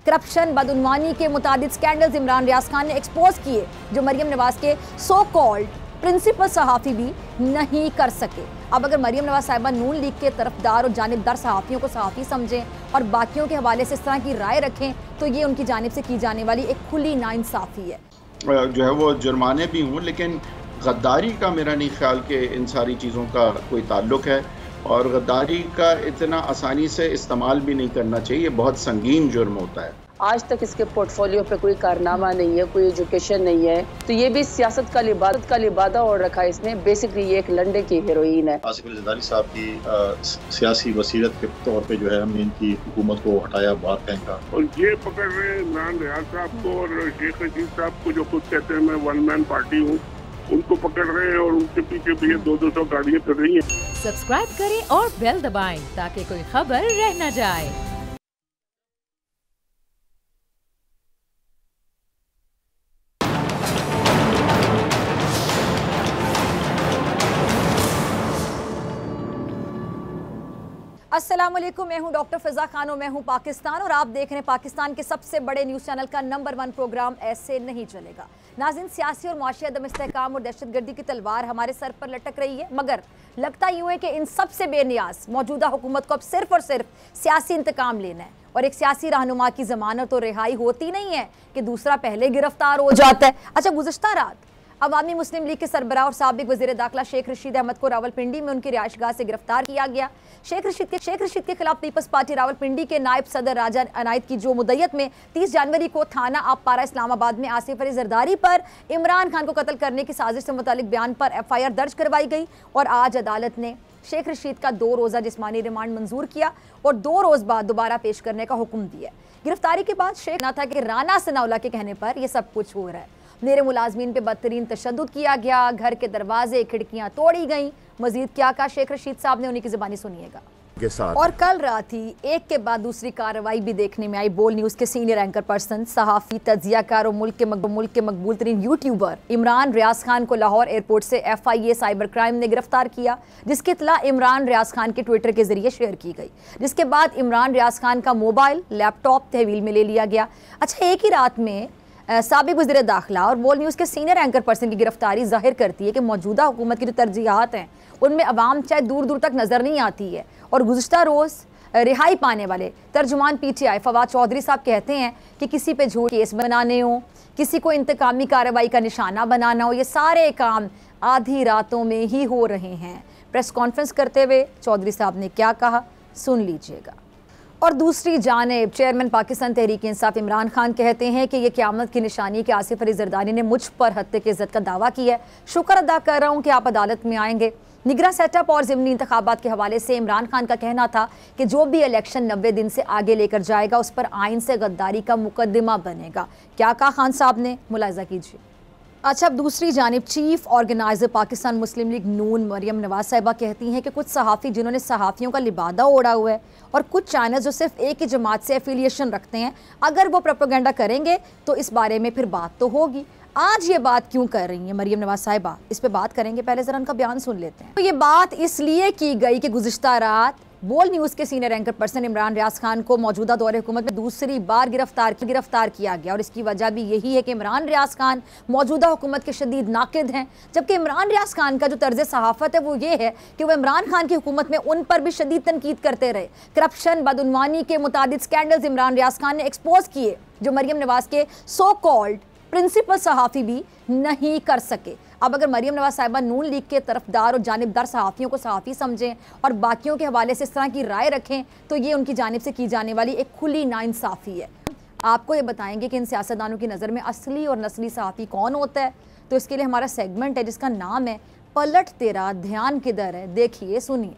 Corruption बदउनवानी के मुताबिक scandals Imran Riaz Khan ने एक्सपोज किए जो मरियम नवाज के सो कॉल्ड प्रिंसिपल सहाफ़ी भी नहीं कर सके। अब अगर मरियम नवाज साहिबा नून लीग के तरफदार और जानिबदार सहाफ़ियों को सहाफ़ी समझें और बाकियों के हवाले से इस तरह की राय रखें तो ये उनकी जानिब से की जाने वाली एक खुली नाइंसाफ़ी है। जो है वो जुर्माने भी हों, लेकिन गद्दारी का मेरा नहीं ख्याल कि इन सारी चीज़ों का कोई ताल्लुक़ है, और गद्दारी का इतना आसानी से इस्तेमाल भी नहीं करना चाहिए, बहुत संगीन जुर्म होता है। आज तक इसके पोर्टफोलियो पे कोई कारनामा नहीं है, कोई एजुकेशन नहीं है, तो ये भी सियासत का लिबादा और रखा है इसने। बेसिकली ये एक लंडे की हीरोइन है। आसिफ अली ज़रदारी साहब की सियासी वसीरत के तौर पे जो है हमने इनकी हुकूमत को हटाया, बाहर फेंका, और ये पकड़ रहे हैं इमरान रियाज साहब को और शेख रशीद साहब को, जो खुद कहते हैं मैं वन मैन पार्टी हूँ, उनको पकड़ रहे हैं और उनके पीछे भी 200 गाड़ियाँ कर रही हैं। सब्सक्राइब करें और बेल दबाएं ताकि कोई खबर रह न जाए। अस्सलाम वालेकुम, मैं हूं डॉक्टर फिजा खान और मैं हूं पाकिस्तान और आप देख रहे हैं पाकिस्तान के सबसे बड़े न्यूज़ चैनल का नंबर 1 प्रोग्राम ऐसे नहीं चलेगा। नाज़रीन, सियासी और मुआशी अदम इस्तेहकाम और दहशतगर्दी की तलवार हमारे सर पर लटक रही है, मगर लगता यूँ है कि इन सबसे बेनियाज मौजूदा हुकूमत को अब सिर्फ और सिर्फ सियासी इंतकाम लेना है, और एक सियासी रहनुमा की जमानत और रिहाई होती नहीं है कि दूसरा पहले गिरफ्तार हो जाता है। अच्छा, गुज़श्ता रात अवामी मुस्लिम लीग के सरबराह और साबिक वज़ीर दाखिला शेख रशीद अहमद को रावलपिंडी में उनकी रिहाइशगाह से गिरफ्तार किया गया। शेख रशीद के खिलाफ पीपल्स पार्टी रावलपिंडी के नायब सदर राजा अनायत की जो मुद्दत में 30 जनवरी को थाना आबपारा इस्लामाबाद में आसिफ अली ज़रदारी पर इमरान खान को कत्ल करने की साजिश से मुतालिक बयान पर FIR दर्ज करवाई गई, और आज अदालत ने शेख रशीद का 2 रोज़ा जिस्मानी रिमांड मंजूर किया और 2 रोज़ बाद दोबारा पेश करने का हुक्म दिया। गिरफ्तारी के बाद शेख ना था कि राना सनाउल्लाह के कहने पर यह सब कुछ हो रहा है। मेरे मुलाजमीन पे बदतरीन तशद्दुद किया गया, घर के दरवाजे खिड़कियां तोड़ी गई। मजीद क्या कहा शेख रशीद साहब ने, उन्हीं की ज़बानी सुनिएगा। और कल रात ही एक के बाद दूसरी कार्रवाई भी देखने में आई। बोल न्यूज़ के सीनियर एंकर पर्सन, सहाफ़ी, तज्जियाकार और मुल्क के मकबूल तरीन यूट्यूबर इमरान रियाज खान को लाहौर एयरपोर्ट से FIA साइबर क्राइम ने गिरफ्तार किया, जिसकी इत्तला इमरान रियाज खान के ट्विटर के जरिए शेयर की गई, जिसके बाद इमरान रियाज खान का मोबाइल लैपटॉप तहवील में ले लिया गया। अच्छा, एक ही रात में साबिक वज़ीर दाखिला और बोल न्यूज़ के सीनियर एंकर पर्सन की गिरफ्तारी जाहिर करती है कि मौजूदा हुकूमत की जो तरजीहात हैं उनमें अवाम चाहे दूर दूर तक नज़र नहीं आती है। और गुज़श्ता रोज़ रिहाई पाने वाले तर्जुमान PTI फवाद चौधरी साहब कहते हैं कि किसी पे झूठ केस बनाने हो, किसी को इंतकामी कार्रवाई का निशाना बनाना हो, ये सारे काम आधी रातों में ही हो रहे हैं। प्रेस कॉन्फ्रेंस करते हुए चौधरी साहब ने क्या कहा, सुन लीजिएगा। और दूसरी जानिब चेयरमैन पाकिस्तान तहरीक इंसाफ इमरान खान कहते हैं कि यह क़यामत की निशानी कि आसिफ अली ज़रदारी ने मुझ पर हत्या की इज़्ज़त का दावा किया है। शुक्र अदा कर रहा हूँ कि आप अदालत में आएंगे। निगरां सेटअप और ज़िमनी इंतखाबात के हवाले से इमरान खान का कहना था कि जो भी इलेक्शन 90 दिन से आगे लेकर जाएगा उस पर आइन से गद्दारी का मुकदमा बनेगा। क्या कहा खान साहब ने, मुलाहिज़ा कीजिए। अच्छा, अब दूसरी जानिब चीफ ऑर्गेनाइजर पाकिस्तान मुस्लिम लीग नून मरियम नवाज साहिबा कहती हैं कि कुछ सहाफ़ी जिन्होंने सहाफ़ियों का लिबादा ओढ़ा हुआ है और कुछ चैनल जो सिर्फ एक ही जमात से एफिलिएशन रखते हैं, अगर वो प्रोपेगेंडा करेंगे तो इस बारे में फिर बात तो होगी। आज ये बात क्यों कर रही हैं मरियम नवाज साहिबा, इस पे बात करेंगे। पहले ज़रा उनका बयान सुन लेते हैं। तो ये बात इसलिए की गई कि गुज़िश्ता रात बोल न्यूज़ के senior anchor person Imran Riaz Khan को मौजूदा दौरे हुकूमत में दूसरी बार गिरफ्तार किया गया, और इसकी वजह भी यही है कि इमरान रियाज खान मौजूदा हुकूमत के शदीद नाकिद हैं। जबकि इमरान रियाज खान का जो तर्ज सहाफ़त है वो ये है कि वह इमरान खान की हुकूमत में उन पर भी शदीद तनकीद करते रहे। करप्शन बदउनवानी के मुताबिक स्कैंडल्स इमरान रियाज खान ने एक्सपोज किए जो मरियम नवाज के सो कॉल्ड प्रिंसिपल सहाफ़ी भी नहीं कर सके। अब अगर मरियम नवाज साहिबा नून लीग के तरफदार और जानिबदार सहाफ़ियों को सहाफ़ी समझें और बाकियों के हवाले से इस तरह की राय रखें तो ये उनकी जानिब से की जाने वाली एक खुली नाइंसाफ़ी है। आपको ये बताएंगे कि इन सियासतदानों की नज़र में असली और नस्ली सहाफ़ी कौन होता है, तो इसके लिए हमारा सेगमेंट है जिसका नाम है पलट तेरा ध्यान किधर है। देखिए, सुनिए।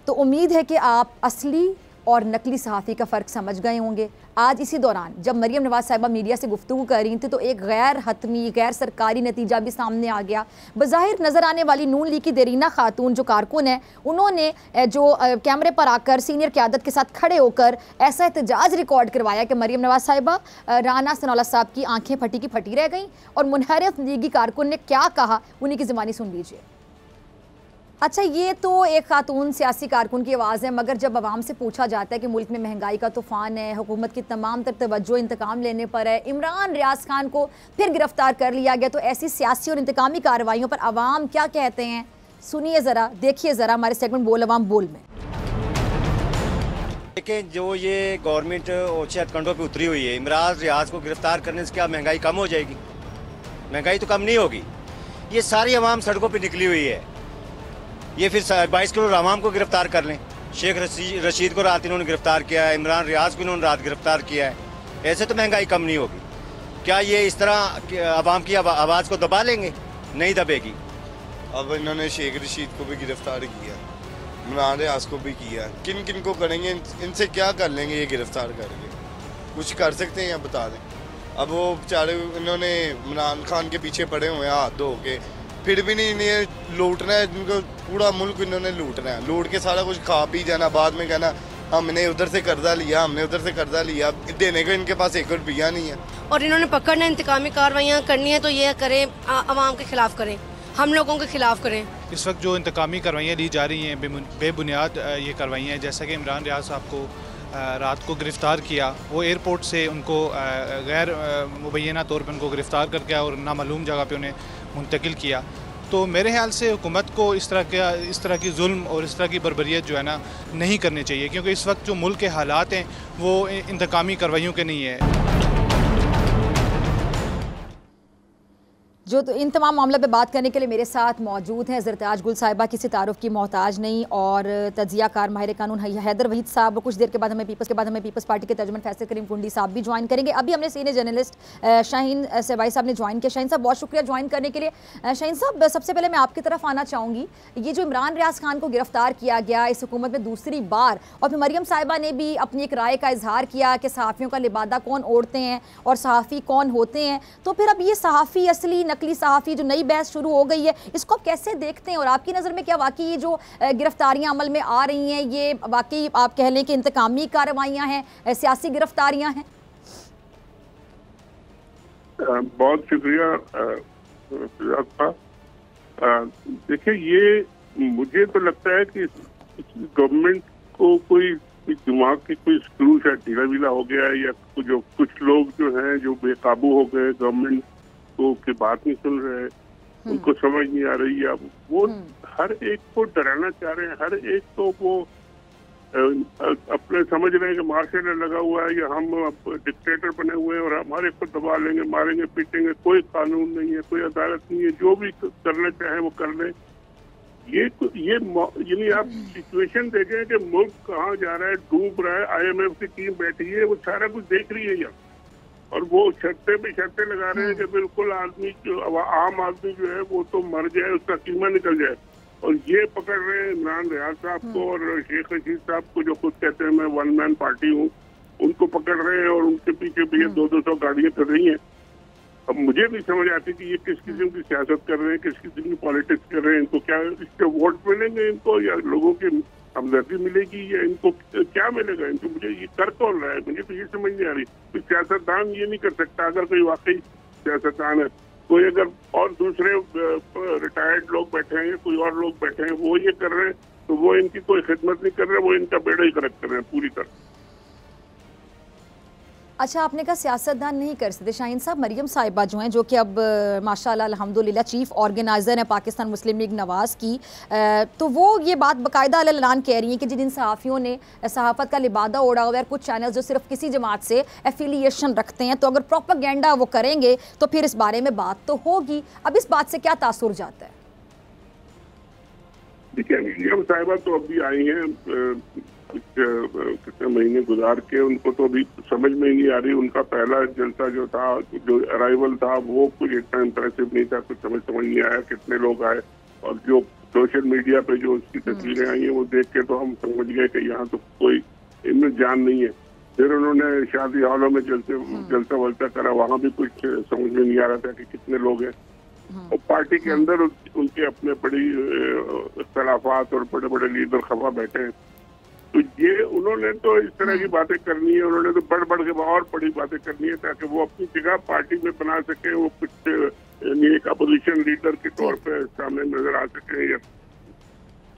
तो उम्मीद है कि आप असली और नकली सहाफ़ी का फ़र्क समझ गए होंगे। आज इसी दौरान जब मरियम नवाज साहिबा मीडिया से गुफ्तगू कर रही थी तो एक गैर हतमी गैर सरकारी नतीजा भी सामने आ गया। बज़ाहिर नज़र आने वाली नून लीग की देरीना खातून जो कारकुन है, उन्होंने जो कैमरे पर आकर सीनियर क़यादत के साथ खड़े होकर ऐसा एहतजाज रिकॉर्ड करवाया कि मरियम नवाज साहिबा राना सनाउल्लाह साहब की आंखें फटी की फटी रह गईं। और मुनहरिफ लीगी कारकुन ने क्या कहा, उन्हीं की ज़बानी सुन लीजिए। अच्छा, ये तो एक खातून सियासी कारकुन की आवाज़ है, मगर जब आवाम से पूछा जाता है कि मुल्क में महंगाई का तूफान है, हुकूमत की तमाम तर तवज्जो इंतकाम लेने पर है, इमरान रियाज खान को फिर गिरफ्तार कर लिया गया, तो ऐसी सियासी और इंतकामी कार्रवाइयों पर आवाम क्या कहते हैं? सुनिए ज़रा, देखिए ज़रा हमारे सेगमेंट बोल अवाम बोल में। लेकिन जो ये गवर्नमेंट ऊंचे हथकंडों पे उतरी हुई है, इमरान रियाज को गिरफ्तार करने से क्या महंगाई कम हो जाएगी? महंगाई तो कम नहीं होगी। ये सारी आवाम सड़कों पे निकली हुई है। ये फिर 22 करोड़ आवाम को गिरफ्तार कर लें। शेख रशीद को रात इन्होंने गिरफ्तार किया है, इमरान रियाज को इन्होंने रात गिरफ्तार किया है। ऐसे तो महंगाई कम नहीं होगी। क्या ये इस तरह आवाम की आवाज़ को दबा लेंगे? नहीं दबेगी। अब इन्होंने शेख रशीद को भी गिरफ्तार किया, इमरान रियाज को भी किया। किन किन को करेंगे? इनसे क्या कर लेंगे ये गिरफ्तार करके? कुछ कर सकते हैं या बता दें? अब वो बेचारे इन्होंने इमरान खान के पीछे पड़े हुए हैं हाथ धो के, फिर भी नहीं इन्हें लूटना है। इनको पूरा मुल्क इन्होंने लूटना है, लूट के सारा कुछ खा पी जाना, बाद में कहना हमने उधर से कर्जा लिया, हमने उधर से कर्जा लिया, देने को इनके पास एक रुपया नहीं है। और इन्होंने पकड़ना, इंतकामी कार्रवाइयाँ करनी है तो ये करें, आवाम के खिलाफ करें, हम लोगों के खिलाफ करें। इस वक्त जो इंतकामी कार्रवाइयाँ ली जा रही हैं बेबुनियाद ये कार्रवाइयाँ हैं। जैसा कि इमरान रियाज साहब को रात को गिरफ़्तार किया, वो एयरपोर्ट से उनको गैर मुबैना तौर पर उनको गिरफ़्तार करके और नामालूम जगह पे उन्हें मुंतकिल किया। तो मेरे ख्याल से हुकूमत को इस तरह की जुल्म और इस तरह की बर्बरियत जो है ना नहीं करनी चाहिए, क्योंकि इस वक्त जो मुल्क के हालात हैं वो इंतकामी कार्रवाइयों के नहीं है। जो तो इन तमाम मामलों पे बात करने के लिए मेरे साथ मौजूद हैं ज़रताज गुल साहिबा, किसी तारुफ की मोहताज नहीं, और तजिया कार माहिर कानून हैदर वहीद साहब। कुछ देर के बाद हमें पीपल्स पार्टी के तर्जुमान फैसल करीम कुंडी साहब भी ज्वाइन करेंगे। अभी हमने सीनियर जर्नलिस्ट शाहीन सेवाई साहब ने ज्वाइन किया। शाहीन साहब बहुत शुक्रिया ज्वाइन करने के लिए। शाहीन साहब, सबसे पहले मैं आपकी तरफ आना चाहूँगी। ये जो इमरान रियाज खान को गिरफ्तार किया गया इस हुकूमत में दूसरी बार, और फिर मरियम साहिबा ने भी अपनी एक राय का इजहार किया कि सहाफ़ियों का लिबादा कौन ओढ़ते हैं और सहाफ़ी कौन होते हैं, तो फिर अब ये सहाफ़ी असली नकली सहाफ़ी जो नई बहस शुरू हो गई है, इसको आप कैसे देखते हैं? और आपकी नज़र में क्या वाकई ये जो गिरफ्तारियां अमल में आ रही हैं ये वाकई आप कह लें कि इंतकामी कार्रवाइयां हैं, सियासी गिरफ्तारियां हैं? बहुत शुक्रिया। देखिए, ये मुझे तो लगता है कि गवर्नमेंट को कोई दिमाग की कोई स्क्रू शायद ढीला वीला हो गया है, या जो कुछ लोग जो हैं जो बेकाबू हो गए, गवर्नमेंट को की बात नहीं सुन रहे, उनको समझ नहीं आ रही है। अब वो हर एक को डराना चाह रहे हैं, हर एक को वो अपने समझ रहे हैं कि मार्शल लगा हुआ है या हम डिक्टेटर बने हुए हैं और हमारे को दबा लेंगे, मारेंगे, पीटेंगे। कोई कानून नहीं है, कोई अदालत नहीं है, जो भी करना चाहे वो कर ले। ये यानी आप सिचुएशन देखें कि मुल्क कहाँ जा रहा है, डूब रहा है। IMF की टीम बैठी है, वो सारा कुछ देख रही है यहाँ, और वो शर्तें पे शर्तें लगा रहे हैं कि बिल्कुल आदमी जो आम आदमी जो है वो तो मर जाए, उसका कीमा निकल जाए। और ये पकड़ रहे हैं इमरान रियाज साहब को और शेख रशीद साहब को, जो खुद कहते हैं मैं वन मैन पार्टी हूँ, उनको पकड़ रहे हैं और उनके पीछे भी 200 गाड़ियां कर रही हैं। अब मुझे नहीं समझ आती कि ये किस किस्म की सियासत कर रहे हैं, किस किस्म की पॉलिटिक्स कर रहे हैं। इनको क्या इसके वोट मिलेंगे इनको, या लोगों की हमदर्दी मिलेगी, या इनको क्या मिलेगा? इनको मुझे ये कर कौन रहा है, मुझे तो ये समझ नहीं आ रही। कोई सियासतदान ये नहीं कर सकता। अगर कोई वाकई सियासतदान है, कोई अगर और दूसरे रिटायर्ड लोग बैठे हैं, कोई और लोग बैठे हैं, वो ये कर रहे हैं, तो वो इनकी कोई खिदमत नहीं कर रहे, वो इनका बेड़ा ही गर्क कर रहे हैं पूरी तरह। अच्छा, आपने कहा सियासतदान नहीं कर सकते। शाहीन साहब, मरियम साहिबा जो हैं, जो कि अब माशाल्लाह अल्हम्दुलिल्लाह चीफ ऑर्गेनाइज़र हैं पाकिस्तान मुस्लिम लीग नवाज़ की, तो वो ये बात बाकायदा ऐलान कह रही हैं कि जिन सहाफ़ियों ने सहाफ़त का लिबादा ओढ़ा हुआ है, कुछ चैनल जो सिर्फ किसी जमात से एफिलिएशन रखते हैं, तो अगर प्रोपेगेंडा वो करेंगे तो फिर इस बारे में बात तो होगी। अब इस बात से क्या तासुर जाता है? देखिए, मरियम साहिबा तो अभी आई हैं कितने महीने गुजार के, उनको तो अभी समझ में ही नहीं आ रही। उनका पहला जलसा जो था, जो अराइवल था, वो कुछ इतना इम्प्रेसिव नहीं था, कुछ समझ नहीं आया कितने लोग आए। और जो सोशल मीडिया पे जो उसकी तस्वीरें आई हैं वो देख के तो हम समझ गए कि यहाँ तो कोई इनमें जान नहीं है। फिर उन्होंने शादी हॉलों में जलसा वलसा करा, वहाँ भी कुछ समझ में नहीं आ रहा था कि कितने लोग हैं। और पार्टी के अंदर उनके अपने बड़ी इख्तलाफात और बड़े बड़े लीडर खफा बैठे हैं। तो ये उन्होंने तो इस तरह की बातें करनी है, उन्होंने तो बढ़ के और बड़ी बातें करनी है ताकि वो अपनी जगह पार्टी में बना सके, वो कुछ एक अपोजिशन लीडर के तौर पे सामने नजर आ सके।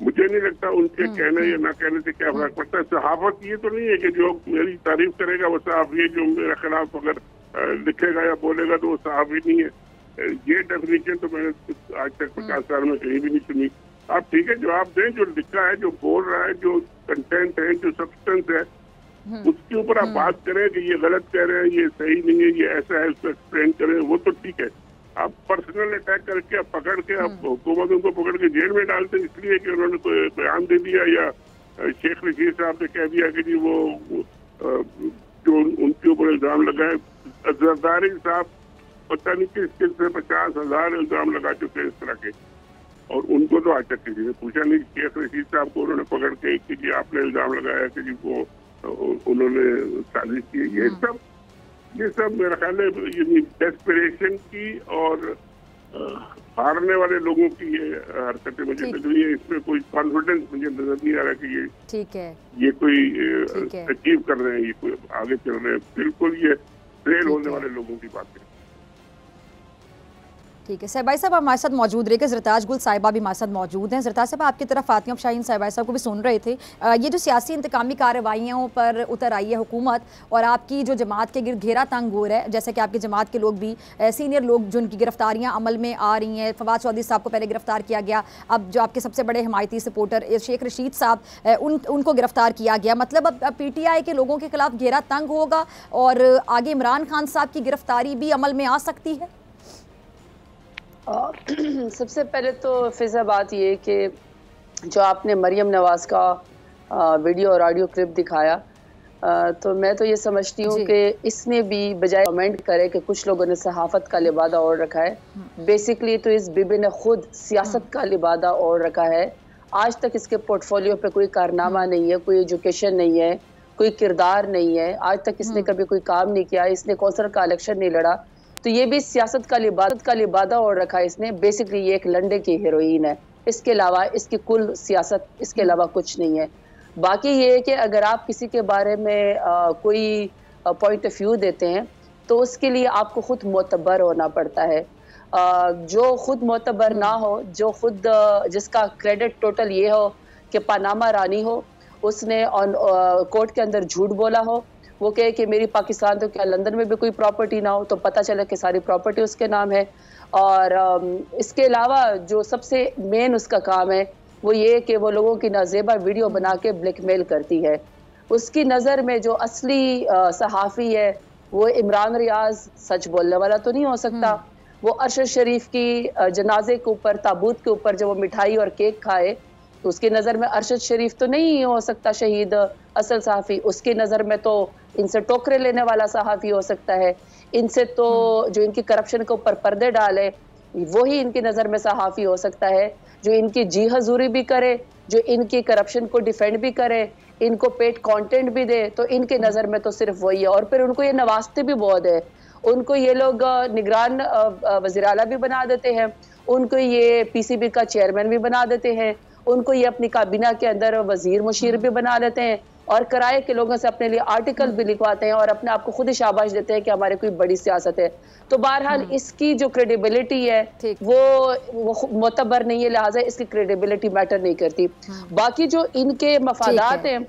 मुझे नहीं लगता उनके कहने या ना कहने से क्या फर्क पड़ता है। सहाफत ये तो नहीं है कि जो मेरी तारीफ करेगा वो सहाफी है, जो मेरे खिलाफ अगर लिखेगा या बोलेगा तो वो सहाफी नहीं है। ये डेफिनेशन तो मैंने आज तक 50 साल में कहीं भी नहीं सुनी। आप ठीक है जवाब दें, जो लिखा है, जो बोल रहा है, जो कंटेंट है, जो सब्सटेंस है, उसके ऊपर आप बात करें कि ये गलत कह रहे हैं, ये सही नहीं है, ये ऐसा है, उसको एक्सप्लेन करें, वो तो ठीक है। आप पर्सनल अटैक करके आप पकड़ के आप हुकूमत उनको पकड़ के जेल में डालते इसलिए कि उन्होंने कोई बयान दे दिया या शेख रशीद साहब ने कह दिया कि जी वो जो उनके ऊपर इल्जाम लगाए। जरदारी साहब पता नहीं किस किस से 50,000 इल्जाम लगा चुके हैं इस तरह के, और उनको तो आज तक किसी ने पूछा नहीं। शेख रशीद साहब को उन्होंने पकड़ के कि जी आपने इल्जाम लगाया कि जी वो उन्होंने साजिश की। ये सब मेरा ख्याल है डेस्परेशन की और हारने वाले लोगों की ये हरकतें मुझे लग रही है। इसमें कोई कॉन्फिडेंस मुझे नजर नहीं आ रहा कि ये ठीक है, ये कोई अचीव कर रहे हैं, ये कोई आगे चल रहे हैं। बिल्कुल ये फेल होने वाले लोगों की बात है। ठीक है साहिबाई साहब हमारे साथ मौजूद रहे, ज़रताज गुल साहिबा भी हमारे साथ मौजूद हैं। ज़रताज साहब आपकी तरफ आती हूँ, शाहीन साहिबाई साहब को भी सुन रहे थे। ये जो सियासी इंतकामी कार्रवाइयों पर उतर आई है हुकूमत और आपकी जो जमात के गिर्द घेरा तंग हो रहा है, जैसे कि आपकी जमात के लोग भी सीनियर लोग जिनकी गिरफ्तारियाँ अमल में आ रही हैं, फवाद चौधरी साहब को पहले गिरफ्तार किया गया, अब जो आपके सबसे बड़े हमायती सपोर्टर शेख रशीद साहब उनको गिरफ्तार किया गया। मतलब अब PTI के लोगों के खिलाफ घेरा तंग होगा और आगे इमरान खान साहब की गिरफ्तारी भी अमल में आ सकती है। सबसे पहले तो फिजा बात ये कि जो आपने मरियम नवाज का वीडियो और ऑडियो क्लिप दिखाया, तो मैं तो ये समझती हूँ कि इसने भी बजाय कमेंट करे कि कुछ लोगों ने सहाफत का लिबादा ओढ़ रखा है, बेसिकली तो इस बीबी ने खुद सियासत का लिबादा ओढ़ रखा है। आज तक इसके पोर्टफोलियो पे कोई कारनामा नहीं है, कोई एजुकेशन नहीं है, कोई किरदार नहीं है। आज तक इसने कभी कोई काम नहीं किया, इसने कौंसल का इलेक्शन नहीं लड़ा, तो ये भी सियासत का लिबादा ओढ़ रखा है इसने। बेसिकली ये एक लंडे की हीरोइन है, इसके अलावा इसकी कुल सियासत इसके अलावा कुछ नहीं है। बाकी ये है कि अगर आप किसी के बारे में कोई पॉइंट ऑफ व्यू देते हैं तो उसके लिए आपको खुद मोतबर होना पड़ता है। जो खुद मोतबर ना हो, जो खुद जिसका क्रेडिट टोटल ये हो कि पनामा रानी हो, उसने कोर्ट के अंदर झूठ बोला हो, वो कहे कि मेरी पाकिस्तान तो क्या लंदन में भी कोई प्रॉपर्टी ना हो, तो पता चला कि सारी प्रॉपर्टी उसके नाम है। और इसके अलावा जो सबसे मेन उसका काम है वो ये कि वो लोगों की नाजेबा वीडियो बना के ब्लैकमेल करती है। उसकी नज़र में जो असली सहाफ़ी है वो इमरान रियाज सच बोलने वाला तो नहीं हो सकता। वो अरशद शरीफ की जनाजे के ऊपर, ताबूत के ऊपर जब वो मिठाई और केक खाए तो उसकी नज़र में अरशद शरीफ तो नहीं हो सकता शहीद असल सहाफ़ी। उसकी नज़र में तो इनसे टोकरे लेने वाला सहाफ़ी हो सकता है। इनसे तो जो इनकी करप्शन के ऊपर पर्दे डाले वही इनकी नज़र में सहाफ़ी हो सकता है। जो इनकी जी हजूरी भी करे, जो इनकी करप्शन को डिफेंड भी करे, इनको पेड कंटेंट भी दे, तो इनके नज़र में तो सिर्फ वही है। और फिर उनको ये नवाजते भी बहुत है, उनको ये लोग निगरान वज़ीर आला भी बना देते हैं, उनको ये PCB का चेयरमैन भी बना देते हैं, उनको ये अपनी काबीना के अंदर वजीर मुशीर भी बना देते हैं और किराए के लोगों से अपने लिए आर्टिकल भी लिखवाते हैं और अपने आप को खुद ही शाबाश देते हैं कि हमारे कोई बड़ी सियासत है। तो बहरहाल इसकी जो क्रेडिबिलिटी है वो मोतबर नहीं है, लिहाजा इसकी क्रेडिबिलिटी मैटर नहीं करती। बाकी जो इनके मफादात हैं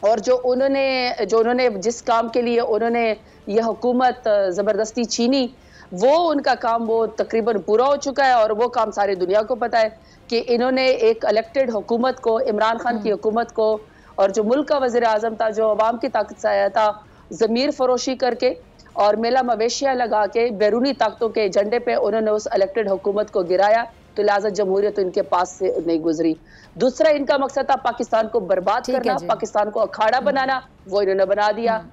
और जो उन्होंने जिस काम के लिए उन्होंने ये हुकूमत ज़बरदस्ती छीनी, वो उनका काम वो तकरीबन पूरा हो चुका है और वो काम सारी दुनिया को पता है कि इन्होंने एक इलेक्टेड हुकूमत को, इमरान खान की हुकूमत को, और जो मुल्क का वज़ीर आज़म था, जो अवाम की ताकत से आया था, ज़मीर फरोशी करके और मेला मवेशियाँ लगा के बैरूनी ताकतों के एजेंडे पे उन्होंने उस इलेक्टेड हुकूमत को गिराया। तो लिहाजा जमहूरियत तो इनके पास से नहीं गुजरी। दूसरा इनका मकसद था पाकिस्तान को बर्बाद करना, पाकिस्तान को अखाड़ा बनाना, वो इन्होंने बना दिया।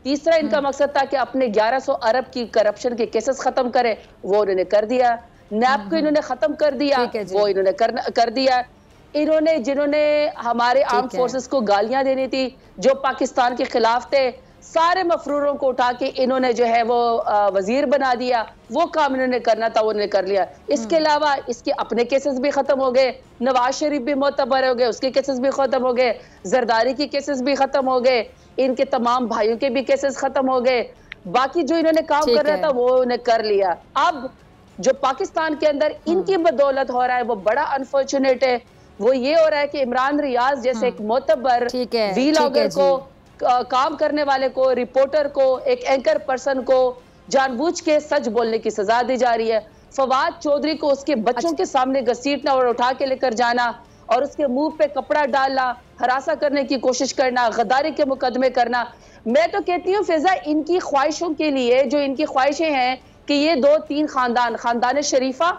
तीसरा इनका मकसद था कि अपने 1100 अरब की करप्शन के केसेस खत्म करे, वो इन्होंने कर दिया। नैब को इन्होंने खत्म कर दिया, वो इन्होंने कर दिया। इन्होंने जिन्होंने हमारे आर्म फोर्सेस को गालियां देनी थी, जो पाकिस्तान के खिलाफ थे, सारे मफरूरों को उठा के इन्होंने जो है वो वजीर बना दिया। वो काम इन्होंने करना था, वो इन्होंने कर लिया। इसके अलावा इसके अपने केसेस भी खत्म हो गए, नवाज शरीफ भी मोतबर हो गए, उसके केसेस भी खत्म हो गए, जरदारी के केसेस भी खत्म हो गए, इनके तमाम भाइयों के भी केसेस खत्म हो गए। बाकी जो इन्होंने काम करना था वो उन्हें कर लिया। अब जो पाकिस्तान के अंदर इनकी बदौलत हो रहा है वो बड़ा अनफॉर्चुनेट है। वो ये हो रहा है कि इमरान रियाज जैसे एक मोतबर वीलॉगर को, काम करने वाले को, रिपोर्टर को, एक एंकर पर्सन को जानबूझ के सच बोलने की सजा दी जा रही है। फवाद चौधरी को उसके बच्चों के सामने घसीटना और उठा के लेकर जाना और उसके मुंह पे कपड़ा डालना, हरासा करने की कोशिश करना, गद्दारी के मुकदमे करना। मैं तो कहती हूँ फिजा, इनकी ख्वाहिशों के लिए जो इनकी ख्वाहिशें हैं कि ये 2-3 खानदान, खानदान शरीफा,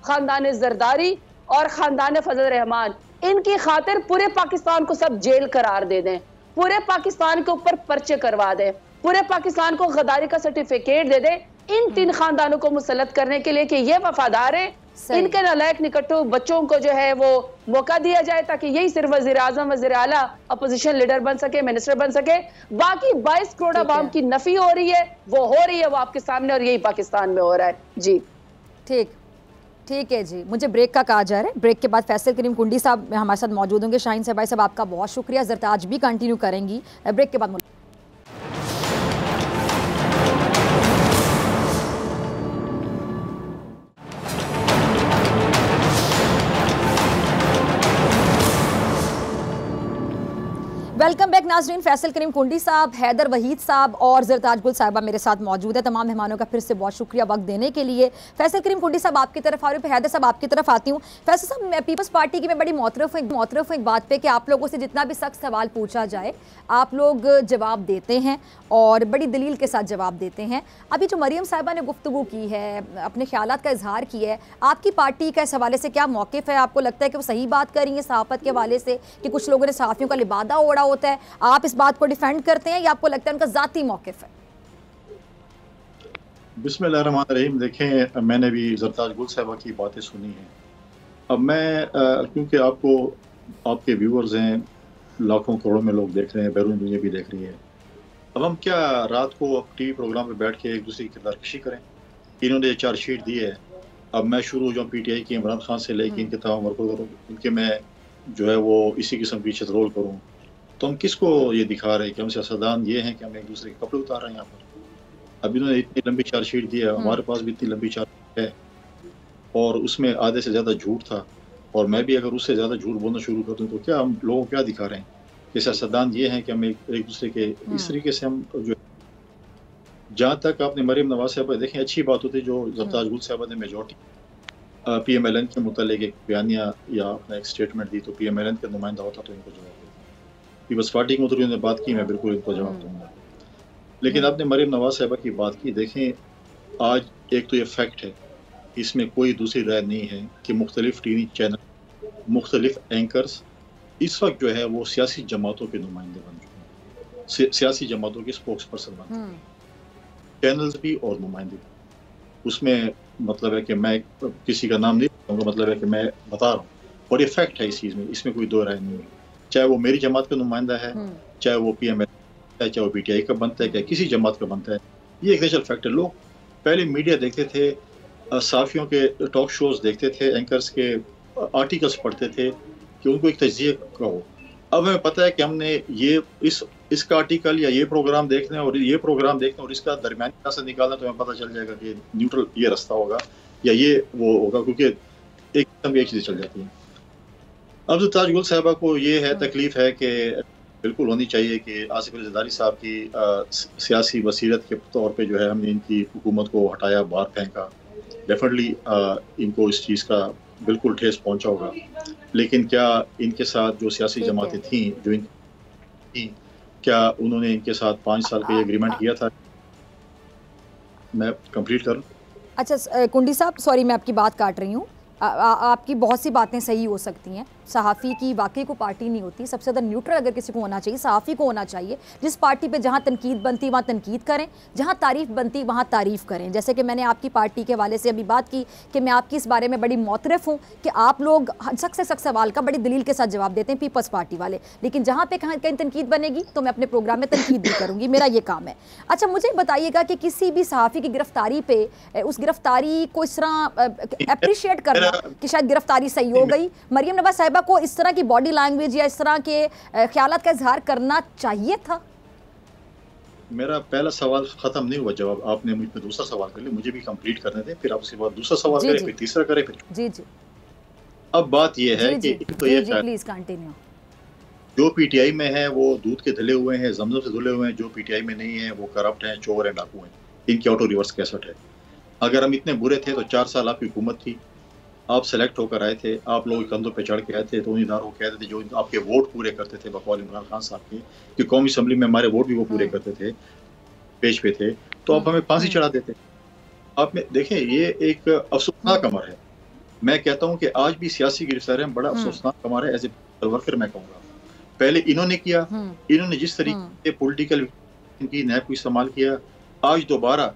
खानदान जरदारी और खानदान फजल रहमान, इनकी खातिर पूरे पाकिस्तान को सब जेल करार दे दें, पूरे पाकिस्तान के ऊपर पर्चे करवा दें, पूरे पाकिस्तान को गद्दारी का सर्टिफिकेट दे दें इन 3 खानदानों को मुसल्लत करने के लिए कि ये वफादार है। इनके नालायक निकट्टू बच्चों को जो है वो मौका दिया जाए ताकि यही सिर्फ वजीर आजम, वजीर आला, अपोजिशन लीडर बन सके, मिनिस्टर बन सके। बाकी 22 करोड़ अवाम की नफी हो रही है, वो हो रही है, वो आपके सामने, और यही पाकिस्तान में हो रहा है। जी ठीक है जी, मुझे ब्रेक का कहा जा रहा है। ब्रेक के बाद फैसल करीम कुंडी साहब हमारे साथ मौजूद होंगे। शाहीन साहब, भाई साहब आपका बहुत शुक्रिया। जरताज भी कंटिन्यू करेंगी ब्रेक के बाद। वेलकम बैक नाजरीन। फैसल करीम कुंडी साहब, हैदर वहीद साहब और जरताज गुल साहिबा मेरे साथ मौजूद है। तमाम मेहमानों का फिर से बहुत शुक्रिया वक्त देने के लिए। फैसल करीम कुंडी साहब आपकी तरफ आ रही हूँ, हैदर साहब आपकी तरफ आती हूँ। फैसल साहब, मैं पीपल्स पार्टी की मैं बड़ी मोतरफ हूँ एक बात पे कि आप लोगों से जितना भी सख्त सवाल पूछा जाए आप लोग जवाब देते हैं और बड़ी दलील के साथ जवाब देते हैं। अभी जो मरियम साहिबा ने गुफ्तगू की है, अपने ख्यालात का इजहार किया है, आपकी पार्टी का इस हवाले से क्या मौक़िफ़ है? आपको लगता है कि वो सही बात कर रही है सहाफ़त के हवाले से कि कुछ लोगों ने सहाफ़ियों का लिबादा ओढ़ा होता है? आप इस बात को डिफेंड करते हैं या आपको लगता है उनका ज़ाती मौक़िफ़ है? बिस्मिल्लाहिर्रहमानिर्रहीम। देखें, मैंने भी जरताज गुल साहिबा की बातें सुनी हैं। अब मैं क्योंकि आपके व्यूअर्स हैं, लाखों करोड़ों में लोग देख रहे हैं, बैरून दुनिया भी देख रही है। अब हम क्या रात को टीवी प्रोग्राम पे बैठ के एक दूसरे की किरदारकशी करें? इन्होंने चार्जशीट दी है, अब मैं शुरू हो जाऊँ PTI की इमरान खान से लेके इनके तमाम वर्कर करूँ, इनके मैं जो है वो इसी किस्म की रोल करूँ, तो हम किसको ये दिखा रहे हैं कि हम सियासतदान ये हैं कि हम एक दूसरे के कपड़े उतार रहे हैं यहाँ पर? अब इन्होंने इतनी लंबी चार्जशीट दी है, हमारे पास भी इतनी लंबी चार्जशीट है और उसमें आधे से ज़्यादा झूठ था, और मैं भी अगर उससे ज़्यादा झूठ बोलना शुरू कर दूँ तो क्या हम लोगों को क्या दिखा रहे हैं कि सियासतदान ये हैं कि हम एक दूसरे के इस तरीके से हम जो, जहाँ तक आपने मरियम नवाज साहब देखें, अच्छी बात होती जो जरताज गुल साहब ने मेजॉरिटी PMLN के मुतालिक एक बयानिया या अपना एक स्टेटमेंट दी तो PMLN का नुमाइंदा होता तो इनको जवाब देता। पीपल्स पार्टी के मुताबिक बात की, मैं बिल्कुल इनको जवाब दूंगा। लेकिन आपने मरियम नवाज साहबा की बात की, देखें आज एक तो ये फैक्ट है, इसमें कोई दूसरी राय नहीं है कि मुख्तलिफ टीवी चैनल, मुख्तलिफ एंकर्स इस वक्त जो है वो सियासी जमातों के नुमाइंदे बन चुके हैं, सियासी जमातों के स्पोक्स पर्सन बन चुके हैं, चैनल्स भी और नुमाइंदे। उसमें मतलब है कि मैं किसी का नाम नहीं बताऊंगा, मतलब है कि मैं बता रहा हूँ और ये फैक्ट है इस चीज़ में, इसमें कोई दो राय नहीं है। चाहे वो मेरी जमात का नुमाइंदा है, चाहे वो PML है, चाहे वो PTI का बनता है, क्या किसी जमात का बनता है, ये एक नेचुरल फैक्ट है। लोग पहले मीडिया देखते थे, सहाफ़ियों के टॉक शोज देखते थे, एंकर्स के आर्टिकल्स पढ़ते थे कि उनको एक तज्ज़िया कहो। अब हमें पता है कि हमने ये इसका आर्टिकल या ये प्रोग्राम देखना है और ये प्रोग्राम देखना और इसका दरमियानी रास्ता निकालना, तो हमें पता चल जाएगा कि न्यूट्रल ये रास्ता होगा या ये वो होगा, क्योंकि एक चीज़ें चल जाती हैं। अब तो ताज गुल साहिबा को ये है तकलीफ है कि बिल्कुल होनी चाहिए कि आसिफ अली जरदारी साहब की सियासी बसीरत के तौर पे जो है हमने इनकी हुकूमत को हटाया, बाहर फेंका। डेफिनेटली इनको इस चीज़ का बिल्कुल ठेस पहुंचा होगा, लेकिन क्या इनके साथ जो सियासी जमातें थीं जो क्या उन्होंने इनके साथ 5 साल का ये एग्रीमेंट किया था? मैं कंप्लीट करूं? अच्छा कुंडी साहब, सॉरी मैं आपकी बात काट रही हूँ। आपकी बहुत सी बातें सही हो सकती हैं, सहाफ़ी की वाकई को पार्टी नहीं होती, सबसे ज़्यादा न्यूट्रल अगर किसी को होना चाहिए सहाफ़ी को होना चाहिए। जिस पार्टी पे जहाँ तनकीद बनती वहाँ तनकीद करें, जहाँ तारीफ़ बनती वहाँ तारीफ़ करें। जैसे कि मैंने आपकी पार्टी के हवाले से अभी बात की कि मैं आपकी इस बारे में बड़ी मोतरफ़ हूँ कि आप लोग सख्त से सख्त सवाल का बड़ी दलील के साथ जवाब देते हैं पीपल्स पार्टी वाले, लेकिन जहाँ पर कहीं तनकीद बनेगी तो मैं अपने प्रोग्राम में तनकीद भी करूँगी, मेरा ये काम है। अच्छा मुझे बताइएगा कि किसी भी सहाफ़ी की गिरफ्तारी पर उस गिरफ्तारी को इस तरह अप्रिशिएट करना कि शायद गिरफ्तारी सही हो गई, मरियम नवाज साहिबा को इस तरह की बॉडी लैंग्वेज या इस तरह के ख्यालात का इजहार करना चाहिए था? मेरा पहला सवाल खत्म नहीं हुआ, जवाब आपने मुझ पे दूसरा सवाल कर लिया, मुझे भी कंप्लीट करने दें, फिर आप उसके बाद दूसरा सवाल करें, फिर तीसरा करें, फिर जी जी अब बात यह है कि तो ये प्लीज कंटिन्यू। जो पीटीआई में है वो दूध के धुले हुए हैं, जमजम से धुले हुए हैं। जो पीटीआई में नहीं है वो करप्ट हैं, चोर हैं, डाकू हैं। इनकी ऑटो रिवर्स कैसेट है। अगर हम इतने बुरे थे तो 4 साल आपकी हुकूमत थी, आप सेलेक्ट होकर आए थे, आप लोग कंधों पे चढ़ के आए थे, तो उन इदारों को कहते थे जो आपके वोट पूरे करते थे बकौल इमरान खान साहब के, कि कौमी असम्बली में हमारे वोट भी वो पूरे करते थे, पेश पे थे, तो आप हमें फांसी चढ़ा देते। आप में देखें, ये एक अफसोसनाक अमर है। मैं कहता हूँ कि आज भी सियासी गिरफ्तारियां बड़ा अफसोसनाक अमर है। एज ए वर्कर मैं कहूँगा, पहले इन्होंने किया, इन्होंने जिस तरीके से पोलिटिकल की नैब को इस्तेमाल किया, आज दोबारा,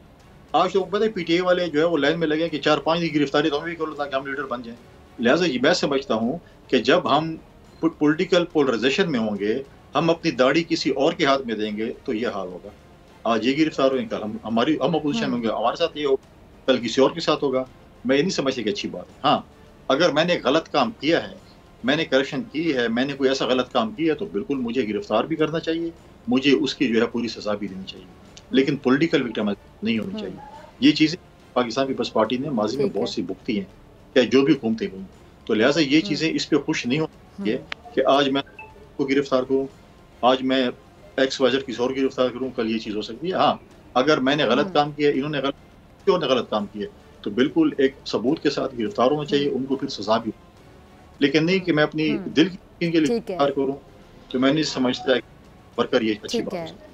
आज तो पता है पीटीआई वाले जो है वो लाइन में लगे कि 4-5 की गिरफ्तारी तो हम भी करो ताकि हम लीडर बन जाएं। लिहाजा ये मैं समझता हूँ कि जब हम पॉलिटिकल पोलराइजेशन में होंगे, हम अपनी दाढ़ी किसी और के हाथ में देंगे तो ये हाल होगा। आज ये गिरफ्तार होंगे, कल हम अपोजिशन में होंगे, हमारे साथ ये होगा, कल किसी और के साथ होगा। मैं ये नहीं समझती कि अच्छी बात है। हाँ, अगर मैंने गलत काम किया है, मैंने करप्शन की है, मैंने कोई ऐसा गलत काम किया है, तो बिल्कुल मुझे गिरफ्तार भी करना चाहिए, मुझे उसकी जो है पूरी सजा भी देनी चाहिए, लेकिन पॉलिटिकल विक्टिम नहीं होनी चाहिए। ये चीज़ें पाकिस्तान पीपल्स पार्टी ने माजी में बहुत सी भुगती हैं, चाहे जो भी हुकूमतें हुई। तो लिहाजा ये चीज़ें इस पर खुश नहीं होती है कि आज मैं को गिरफ्तार करूँ, आज मैं एक्स वजह किसी और गिरफ्तार करूँ, कल ये चीज़ हो सकती है। हाँ, अगर मैंने गलत काम किया, इन्होंने गलत काम किया, तो बिल्कुल एक सबूत के साथ गिरफ्तार होना चाहिए, उनको फिर सजा भी, लेकिन नहीं कि मैं अपनी दिल के लिए गिरफ्तार करूँ। तो मैं नहीं समझता है वर्कर ये अच्छी बात है।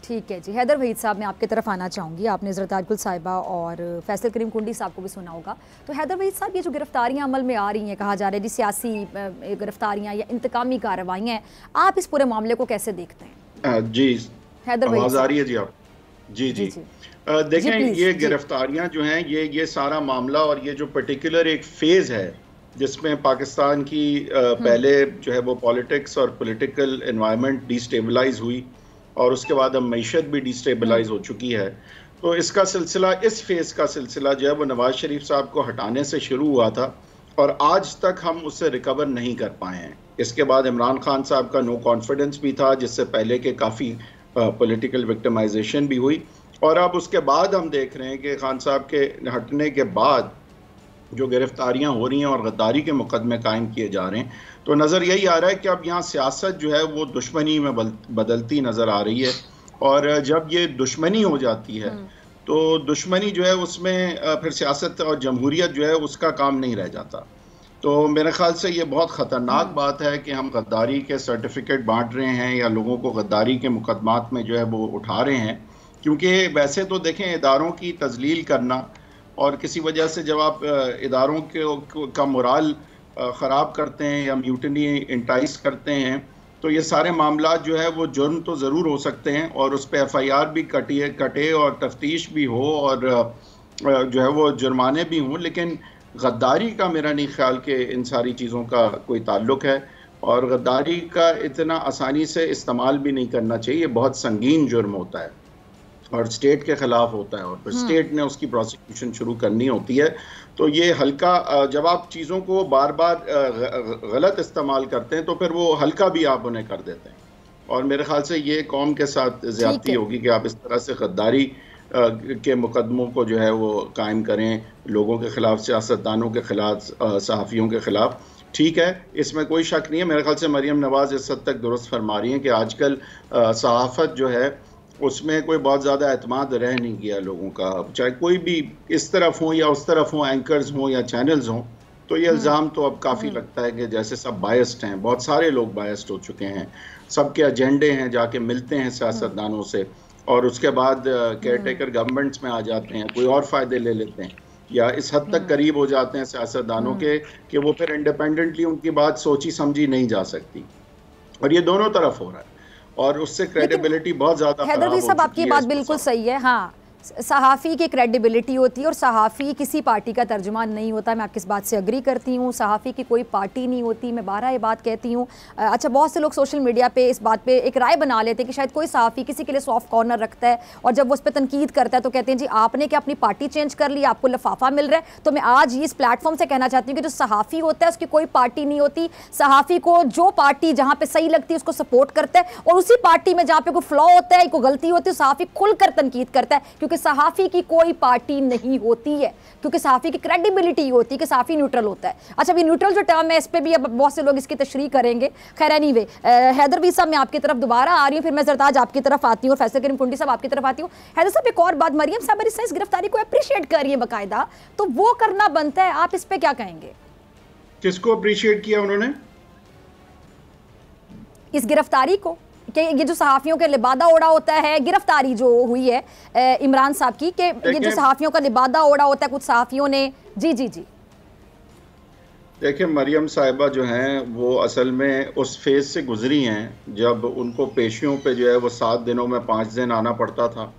ठीक है जी। हैदर वहीद साहब, मैं आपकी तरफ आना चाहूँगी। आपने ज़रदार गुल साहिबा और फैसल करीम कुंडी साहब को भी सुना होगा। तो हैदर वहीद साहब, ये जो गिरफ्तारियाँ अमल में आ रही हैं, कहा जा रहा है जी सियासी गिरफ्तारियाँ या इंतकामी कार्रवाइयाँ हैं, आप इस पूरे मामले को कैसे देखते हैं? जी हैदर वहीद आ रही है जी आप? जी जी, देखें, ये गिरफ्तारियाँ जो हैं, ये सारा मामला और ये जो पर्टिकुलर एक फेज़ है जिसमें पाकिस्तान की पहले जो है वो पॉलिटिक्स और पॉलिटिकल एनवायरनमेंट डिस्टेबलाइज हुई और उसके बाद अब मईशत भी डिस्टेबलाइज हो चुकी है। तो इसका सिलसिला, इस फेज़ का सिलसिला जो है वो नवाज शरीफ साहब को हटाने से शुरू हुआ था और आज तक हम उससे रिकवर नहीं कर पाए हैं। इसके बाद इमरान खान साहब का नो कॉन्फिडेंस भी था, जिससे पहले के काफ़ी पॉलिटिकल विक्टिमाइजेशन भी हुई, और अब उसके बाद हम देख रहे हैं कि खान साहब के हटने के बाद जो गिरफ्तारियां हो रही हैं और गद्दारी के मुकदमे कायम किए जा रहे हैं, तो नज़र यही आ रहा है कि अब यहाँ सियासत जो है वो दुश्मनी में बदलती नज़र आ रही है। और जब ये दुश्मनी हो जाती है तो दुश्मनी जो है उसमें फिर सियासत और जमहूरियत जो है उसका काम नहीं रह जाता। तो मेरे ख्याल से ये बहुत ख़तरनाक बात है कि हम गद्दारी के सर्टिफिकेट बांट रहे हैं या लोगों को गद्दारी के मुकदमात में जो है वो उठा रहे हैं, क्योंकि वैसे तो देखें, इदारों की तजलील करना और किसी वजह से जब आप इदारों का मोराल ख़राब करते हैं या म्यूटनी इंटाइस करते हैं, तो ये सारे मामला जो है वो जुर्म तो ज़रूर हो सकते हैं और उस पर FIR भी कटे और तफ्तीश भी हो और जो है वो जुर्माने भी हों, लेकिन गद्दारी का मेरा नहीं ख्याल कि इन सारी चीज़ों का कोई ताल्लुक है। और गद्दारी का इतना आसानी से इस्तेमाल भी नहीं करना चाहिए। ये बहुत संगीन जुर्म होता है और स्टेट के ख़िलाफ़ होता है और फिर स्टेट ने उसकी प्रोसिक्यूशन शुरू करनी होती है। तो ये हल्का, जब आप चीज़ों को बार बार गलत इस्तेमाल करते हैं तो फिर वो हल्का भी आप उन्हें कर देते हैं। और मेरे ख्याल से ये कौम के साथ ज़्यादती होगी कि आप इस तरह से गद्दारी के मुकदमों को जो है वो कायम करें, लोगों के ख़िलाफ़, सियासतदानों के ख़िलाफ़, सहाफ़ियों के ख़िलाफ़। ठीक है, इसमें कोई शक नहीं है। मेरे ख्याल से मरियम नवाज़ इस हद तक दुरुस्त फरमा रही हैं कि आजकल सहाफ़त जो है उसमें कोई बहुत ज़्यादा एतमाद रह नहीं गया लोगों का, चाहे कोई भी इस तरफ हो या उस तरफ हो, एंकर्स हों या चैनल्स हों। तो ये इल्ज़ाम तो अब काफ़ी लगता है कि जैसे सब बायस्ड हैं, बहुत सारे लोग बायस्ड हो चुके हैं, सबके एजेंडे हैं, जाके मिलते हैं सियासतदानों से और उसके बाद केयर टेकर गवर्नमेंट्स में आ जाते हैं, कोई और फ़ायदे ले लेते हैं या इस हद तक करीब हो जाते हैं सियासतदानों के कि वो फिर इंडिपेंडेंटली उनकी बात सोची समझी नहीं जा सकती। और ये दोनों तरफ हो रहा है और उससे क्रेडिबिलिटी बहुत ज़्यादा खराब हो चुकी है। हैदर साहब, आपकी बात बिल्कुल सही है। हाँ, सहाफ़ी की क्रेडिबिलिटी होती है और सहाफ़ी किसी पार्टी का तर्जुमान नहीं होता। मैं आपकी इस बात से अग्री करती हूँ। सहाफ़ी की कोई पार्टी नहीं होती, मैं बारहा ये बात कहती हूँ। अच्छा, बहुत से लोग सोशल मीडिया पे इस बात पे एक राय बना लेते हैं कि शायद कोई सहाफ़ी किसी के लिए सॉफ्ट कॉर्नर रखता है और जब वो उस पर तनकीद करता है तो कहते हैं जी आपने क्या अपनी पार्टी चेंज कर ली, आपको लिफाफा मिल रहा है। तो मैं आज इस प्लेटफॉर्म से कहना चाहती हूँ कि जो सहाफ़ी होता है उसकी कोई पार्टी नहीं होती। सहाफ़ी को जो पार्टी जहाँ पर सही लगती है उसको सपोर्ट करता है और उसी पार्टी में जहाँ पर कोई फ्लॉ होता है, कोई गलती होती है, सहाफ़ी खुलकर तनकीद करता है, क्योंकि क्योंकि सहाफ़ी की कोई पार्टी नहीं होती है, क्योंकि सहाफ़ी की क्रेडिबिलिटी होती है कि सहाफ़ी न्यूट्रल होता है। अच्छा, अभी न्यूट्रल जो टर्म है इस पर भी अब बहुत से लोग इसकी तशरीह करेंगे। खैर एनीवे, हैदर वी साहब मैं आपकी तरफ दोबारा आ रही हूँ, फिर मैं जरताज आपकी तरफ आती हूँ और फैसल करीम कुंडी साहब आपकी तरफ आती हूँ। हैदर साहब, एक और बात, मरियम साहब इस गिरफ्तारी को अप्रिशिएट कर रही है बाकायदा, तो वो करना बनता है, आप इस पर क्या कहेंगे? किसको अप्रिशिएट किया उन्होंने? इस गिरफ्तारी को, कि ये जो सहाफ़ियों के लिबादा ओढ़ा होता है, गिरफ्तारी जो हुई है इमरान साहब की, कि ये जो सहाफ़ियों का लिबादा ओढ़ा होता है कुछ सहाफ़ियों ने। जी जी जी, देखिए, मरियम साहिबा जो हैं वो असल में उस फेज़ से गुजरी हैं जब उनको पेशियों पे जो है वो 7 दिनों में 5 दिन आना पड़ता था,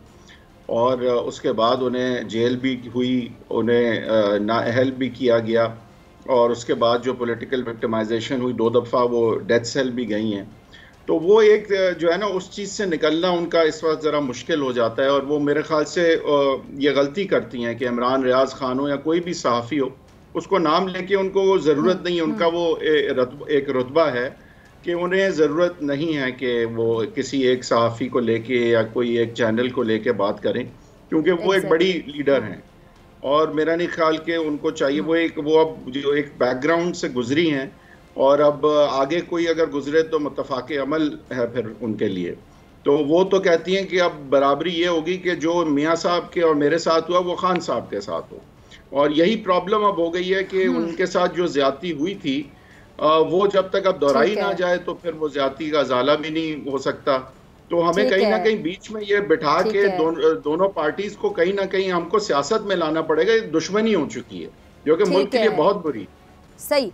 और उसके बाद उन्हें जेल भी हुई, उन्हें नाअहल भी किया गया, और उसके बाद जो पॉलिटिकल विक्टिमाइजेशन हुई 2 दफ़ा वो डेथ सेल भी गई हैं। तो वो एक जो है ना, उस चीज़ से निकलना उनका इस वक्त ज़रा मुश्किल हो जाता है, और वो मेरे ख़्याल से ये गलती करती हैं कि इमरान रियाज खान हो या कोई भी सहाफ़ी हो, उसको नाम लेके उनको ज़रूरत नहीं है, उनका वो एक रुतबा है कि उन्हें ज़रूरत नहीं है कि वो किसी एक सहाफ़ी को लेके या कोई एक चैनल को लेके बात करें, क्योंकि वो एक बड़ी लीडर हैं, और मेरा नहीं ख्याल कि उनको चाहिए वो अब जो एक बैकग्राउंड से गुजरी हैं, और अब आगे कोई अगर गुजरे तो मुत्तफ़ाक़े अमल है फिर उनके लिए। तो वो तो कहती हैं कि अब बराबरी ये होगी कि जो मियाँ साहब के और मेरे साथ हुआ वो खान साहब के साथ हो, और यही प्रॉब्लम अब हो गई है कि उनके साथ जो ज़्यादती हुई थी वो जब तक अब दोहराई ना जाए तो फिर वो ज़्यादती का ज़ाला भी नहीं हो सकता। तो हमें कहीं ना कहीं बीच में ये बिठा के दोनों पार्टीज को कहीं ना कहीं हमको सियासत में लाना पड़ेगा। ये दुश्मनी हो चुकी है जो कि मुल्क के लिए बहुत बुरी। सही,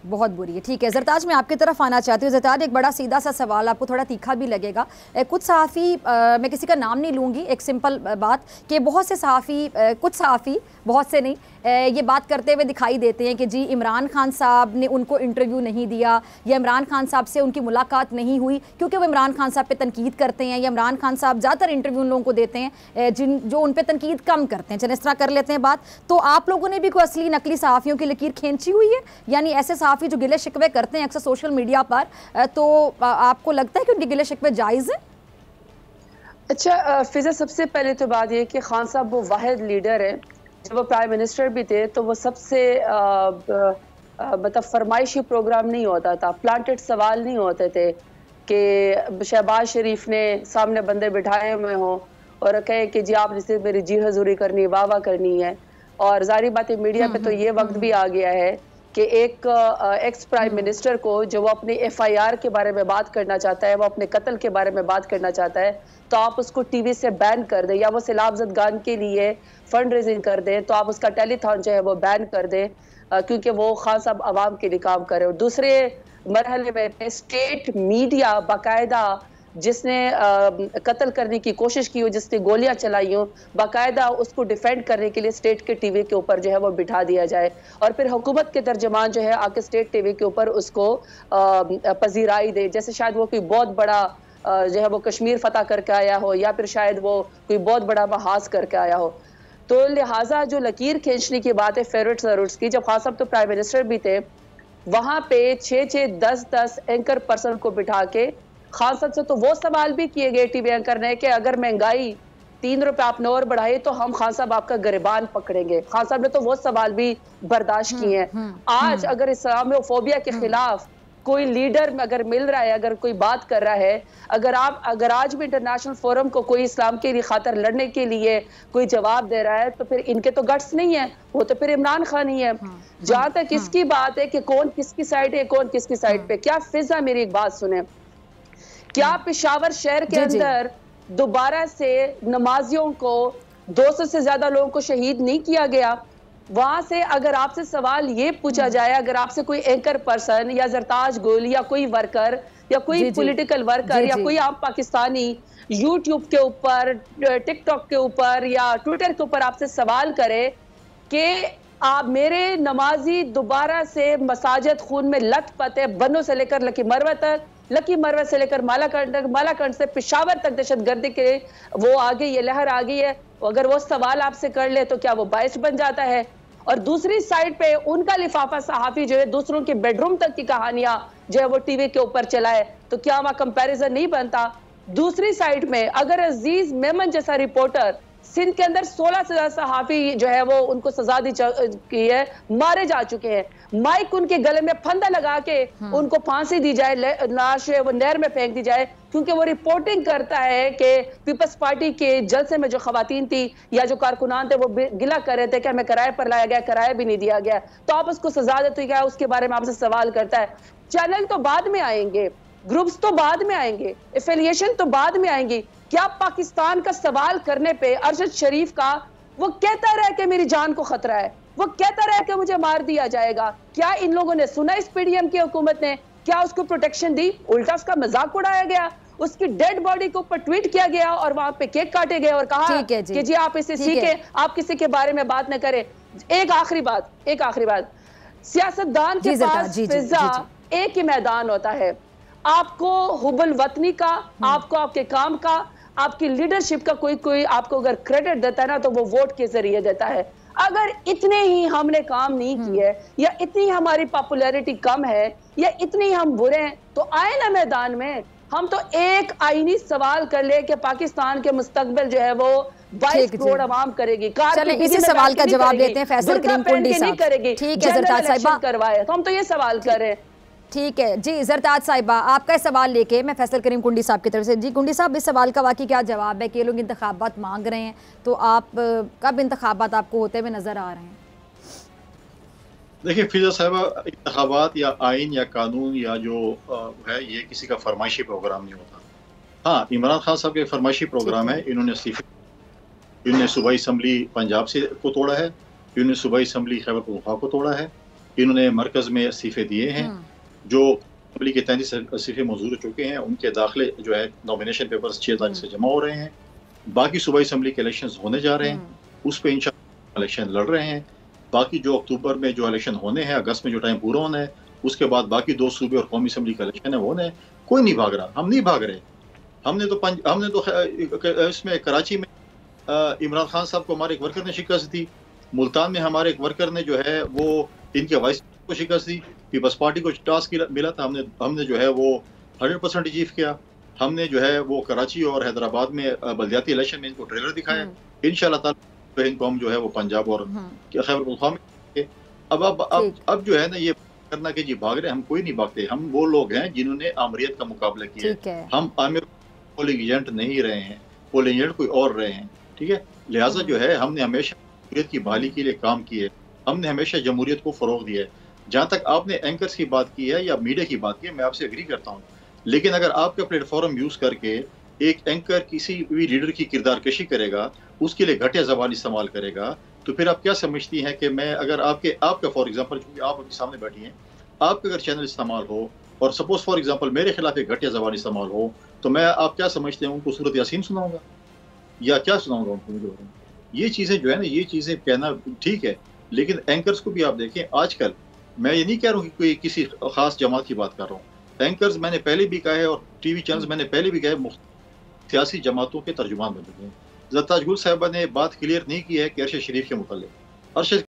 बहुत बुरी है। ठीक है जरताज, मैं आपकी तरफ आना चाहती हूँ। जरताज, एक बड़ा सीधा सा सवाल, आपको थोड़ा तीखा भी लगेगा। कुछ सहाफ़ी, मैं किसी का नाम नहीं लूँगी, एक सिंपल बात कि बहुत से सहाफ़ी, कुछ सहाफ़ी, बहुत से नहीं, ये बात करते हुए दिखाई देते हैं कि जी इमरान खान साहब ने उनको इंटरव्यू नहीं दिया, या इमरान खान साहब से उनकी मुलाकात नहीं हुई क्योंकि वो इमरान खान साहब पे तनकीद करते हैं, या इमरान खान साहब ज़्यादातर इंटरव्यू उन लोगों को देते हैं जो उन पे तनकीद कम करते हैं। चलिए इस तरह कर लेते हैं बात। तो आप लोगों ने भी कोई असली नकली सहाफ़ियों की लकीर खींची हुई है, यानी ऐसे सहाफ़ी जो गिले शिकवे करते हैं अक्सर सोशल मीडिया पर, तो आपको लगता है कि उनके गिले शिकवे जायज़ हैं? अच्छा फिजा, सबसे पहले तो बात ये कि खान साहब वो वाहिद लीडर है, जब वो प्राइम मिनिस्टर भी थे तो वो सबसे मतलब फरमाइशी प्रोग्राम नहीं होता था, प्लांटेड सवाल नहीं होते थे कि शहबाज शरीफ ने सामने बंदे बिठाए हुए हों और कहे कि जी आपने सिर्फ मेरी जी हजूरी करनी, वाह वाह करनी है। और जारी बात है मीडिया पे तो ये वक्त भी आ गया है कि एक एक्स प्राइम मिनिस्टर को जो वो अपनी FIR के बारे में बात करना चाहता है, वो अपने कत्ल के बारे में बात करना चाहता है, तो आप उसको टीवी से बैन कर दें, या वो सैलाब ज़दगान के लिए फंड रेजिंग कर दें तो आप उसका टेलीथॉन जो है वो बैन कर दें, क्योंकि वो खान साहब आवाम के लिए काम करे। और दूसरे मरहले में स्टेट मीडिया बाकायदा जिसने कत्ल करने की कोशिश की हो, जिसने गोलियां चलाई हो, बाकायदा उसको डिफेंड करने के लिए स्टेट के टीवी के ऊपर जो है वो बिठा दिया जाए, और फिर हुकूमत के तर्जमान जो है आके स्टेट टीवी के ऊपर उसको पजीराई दे, जैसे शायद वो कोई बहुत बड़ा जो है वो कश्मीर फतह करके आया हो, या फिर शायद वो कोई बहुत बड़ा महाज करके आया हो। तो लिहाजा जो लकीर खींचने की बात है फेवरेट्स जरूर्स की, जब खान साहब तो प्राइम मिनिस्टर भी थे, वहां पे 6-6, 10-10 एंकर पर्सन को बिठा के खान साहब से तो वो सवाल भी किए गए टीवी एंकर ने कि अगर महंगाई 3 रुपए आपने और बढ़ाई तो हम खान साहब आपका गिरबान पकड़ेंगे। खान साहब ने तो वो सवाल भी बर्दाश्त किए हैं। आज अगर इस्लामोफोबिया के खिलाफ कोई लीडर अगर मिल रहा है, अगर कोई बात कर रहा है, अगर आज भी इंटरनेशनल फोरम को कोई इस्लाम के लिए खातर लड़ने के लिए कोई जवाब दे रहा है, तो फिर इनके तो गट्स नहीं है, वो तो फिर इमरान खान ही है। जहां तक इसकी बात है कि कौन किसकी साइड है, कौन किसकी साइड पे, क्या फिजा, मेरी एक बात सुने, क्या पेशावर शहर के अंदर दोबारा से नमाजियों को 200 से ज्यादा लोगों को शहीद नहीं किया गया? वहां से अगर आपसे सवाल ये पूछा जाए, अगर आपसे कोई एंकर पर्सन या जरताज गुल या कोई वर्कर या कोई पॉलिटिकल वर्कर या कोई आम पाकिस्तानी यूट्यूब के ऊपर, टिकटॉक के ऊपर या ट्विटर के ऊपर आपसे सवाल करे कि आप मेरे नमाजी दोबारा से मसाजिद खून में लथपथ है, बनो से लेकर लकी मरवा तक, लकी मरवा से लेकर मालाकंड तक, मालाकंड से पेशावर तक दहशतगर्दी के वो आ गई, ये लहर आ गई है, अगर वो सवाल आपसे कर ले तो क्या वो बायस बन जाता है? और दूसरी साइड पे उनका लिफाफा सहाफी जो है दूसरों के बेडरूम तक की कहानियां जो है वो टीवी के ऊपर चलाए, तो क्या वहां कंपैरिजन नहीं बनता? दूसरी साइड में अगर अजीज मेमन जैसा रिपोर्टर, सिंध के अंदर 16 से ज्यादा सहाफी जो है वो उनको सजा दी की है, मारे जा चुके हैं, माइक उनके गले में फंदा लगा के उनको फांसी दी जाए, लाश वो नहर में फेंक दी जाए, क्योंकि वो रिपोर्टिंग करता है कि पीपल्स पार्टी के जलसे में जो खवातीन थी या जो कारकुनान थे वो गिला कर रहे थे कि हमें किराए पर लाया गया, किराया भी नहीं दिया गया, तो आप उसको सजा देते क्या, उसके बारे में आपसे सवाल करता है। चैनल तो बाद में आएंगे, ग्रुप्स तो बाद में आएंगे, एफिलिएशन तो बाद में आएंगी। क्या पाकिस्तान का सवाल करने पे अरशद शरीफ का वो कहता रहा कि मेरी जान को खतरा है, वो कहता रहा कि मुझे मार दिया जाएगा? क्या इन लोगों ने सुना इस पीडीएम की हुकूमत ने? क्या उसको प्रोटेक्शन दी? उल्टा उसका मजाक उड़ाया गया, उसकी डेड बॉडी के ऊपर ट्वीट किया गया और वहां पे केक काटे गए और कहा कि जी आप इसे सीखें, आप किसी के बारे में बात न करें। एक आखिरी बात, सियासतदान के पास फिजा एक ही मैदान होता है, आपको हुबुल वतनी का, आपको आपके काम का, आपकी लीडरशिप का कोई आपको अगर क्रेडिट देता है ना तो वो वोट के जरिए देता है। अगर इतने ही हमने काम नहीं किए या इतनी हमारी पॉपुलैरिटी कम है या इतनी हम बुरे हैं तो आए ना मैदान में, हम तो एक आईनी सवाल कर ले कि पाकिस्तान के मुस्तकबिल जो है वो 22 करोड़ आवाम करेगी। चलें इसी सवाल का जवाब देते हैं फैसल करीम कुंडी साहब। ठीक है ज़रदाद साहिबा, करवाए तो हम तो ये सवाल कर रहे हैं। ठीक है जी ज़रदाद साहिबा, आपका सवाल लेके मैं फैसल करीम कुंडी साहब की तरफ से। जी कुंडी साहब, इस सवाल का वाकई क्या जवाब है कि ये लोग इंतखाबात मांग रहे हैं, तो आप कब इंतखाबात आपको होते हुए नजर आ रहे हैं? देखिए फिजा साहिबा, इंतखाबात या आइन या कानून या जो है ये किसी का फरमाइशी प्रोग्राम नहीं होता। हाँ, इमरान खान साहब के फरमाइशी प्रोग्राम है। इन्होंने सूबाई असम्बली पंजाब से को तोड़ा है, इन्होंने सूबाई असम्बली खैबर पख्तूनख्वा को तोड़ा है, इन्होंने मरकज में इस्तीफे दिए हैं। जो असम्बली के 33 इस्तीफे मंजूर हो चुके हैं, उनके दाखिले जो है नॉमिनेशन पेपर्स 6 तारीख से जमा हो रहे हैं। बाकी सूबाई असम्बली के इलेक्शन होने जा रहे हैं, उस पर इंशाअल्लाह इलेक्शन लड़ रहे हैं। बाकी जो अक्टूबर में जो इलेक्शन होने हैं, अगस्त में जो टाइम पूरा होना है, उसके बाद बाकी 2 सूबे और कौमी असम्बली का इलेक्शन है वो होने। कोई नहीं भाग रहा, हम नहीं भाग रहे। हमने तो इसमें कराची में इमरान खान साहब को हमारे एक वर्कर ने शिकस्त दी, मुल्तान में हमारे एक वर्कर ने जो है वो इनके वाइस को शिकस्त दी, पीपल्स पार्टी को टास्क मिला था, हमने जो है वो 100% अचीव किया। हमने जो है वो कराची और हैदराबाद में बल्दियाती इलेक्शन में इनको ट्रेलर दिखाया। इंशाअल्लाह ताला इनको हम जो है वो पंजाब और खैबर पख्तूनख्वा में अब जो है ना ये करना कि जी भाग रहे, हम कोई नहीं भागते। हम वो लोग हैं जिन्होंने आमरीत का मुकाबला किया है। हम आमिर पोलिंग एजेंट नहीं रहे हैं, पोलिंग एजेंट कोई और रहे हैं, ठीक है। लिहाजा जो है हमने हमेशा जमहूरियत की बहाली के लिए काम किए, हमने हमेशा जमहूरियत को फरोग दिया है। जहाँ तक आपने एंकर्स की बात की है या मीडिया की बात की है, मैं आपसे एग्री करता हूँ, लेकिन अगर आपका प्लेटफॉर्म यूज करके एक एंकर किसी भी लीडर की किरदार कशी करेगा, उसके लिए घटिया ज़बान इस्तेमाल करेगा, तो फिर आप क्या समझती हैं कि मैं अगर आपका फॉर एग्जांपल, क्योंकि आप अपने सामने बैठी हैं, आपका अगर चैनल इस्तेमाल हो और सपोज फॉर एग्जांपल मेरे खिलाफ एक घटिया ज़बान इस्तेमाल हो, तो मैं आप क्या समझते हैं उनको सूरत यासीन सुनाऊंगा या क्या सुनाऊंगा उनको? मुझे बताऊँ। ये चीज़ें जो है ना, ये चीज़ें कहना ठीक है, लेकिन एंकर्स को भी आप देखें आजकल। मैं ये नहीं कह रहा हूँ कि कोई किसी खास जमात की बात कर रहा हूँ। एंकर्स मैंने पहले भी कहा है और टीवी चैनल्स मैंने पहले भी कहा है, सियासी जमातों के तर्जुमान बन चुके हैं। ज़रदाद गुल साहिबा ने बात क्लियर नहीं की है कि अरशद शरीफ के मुतालिक। अरशद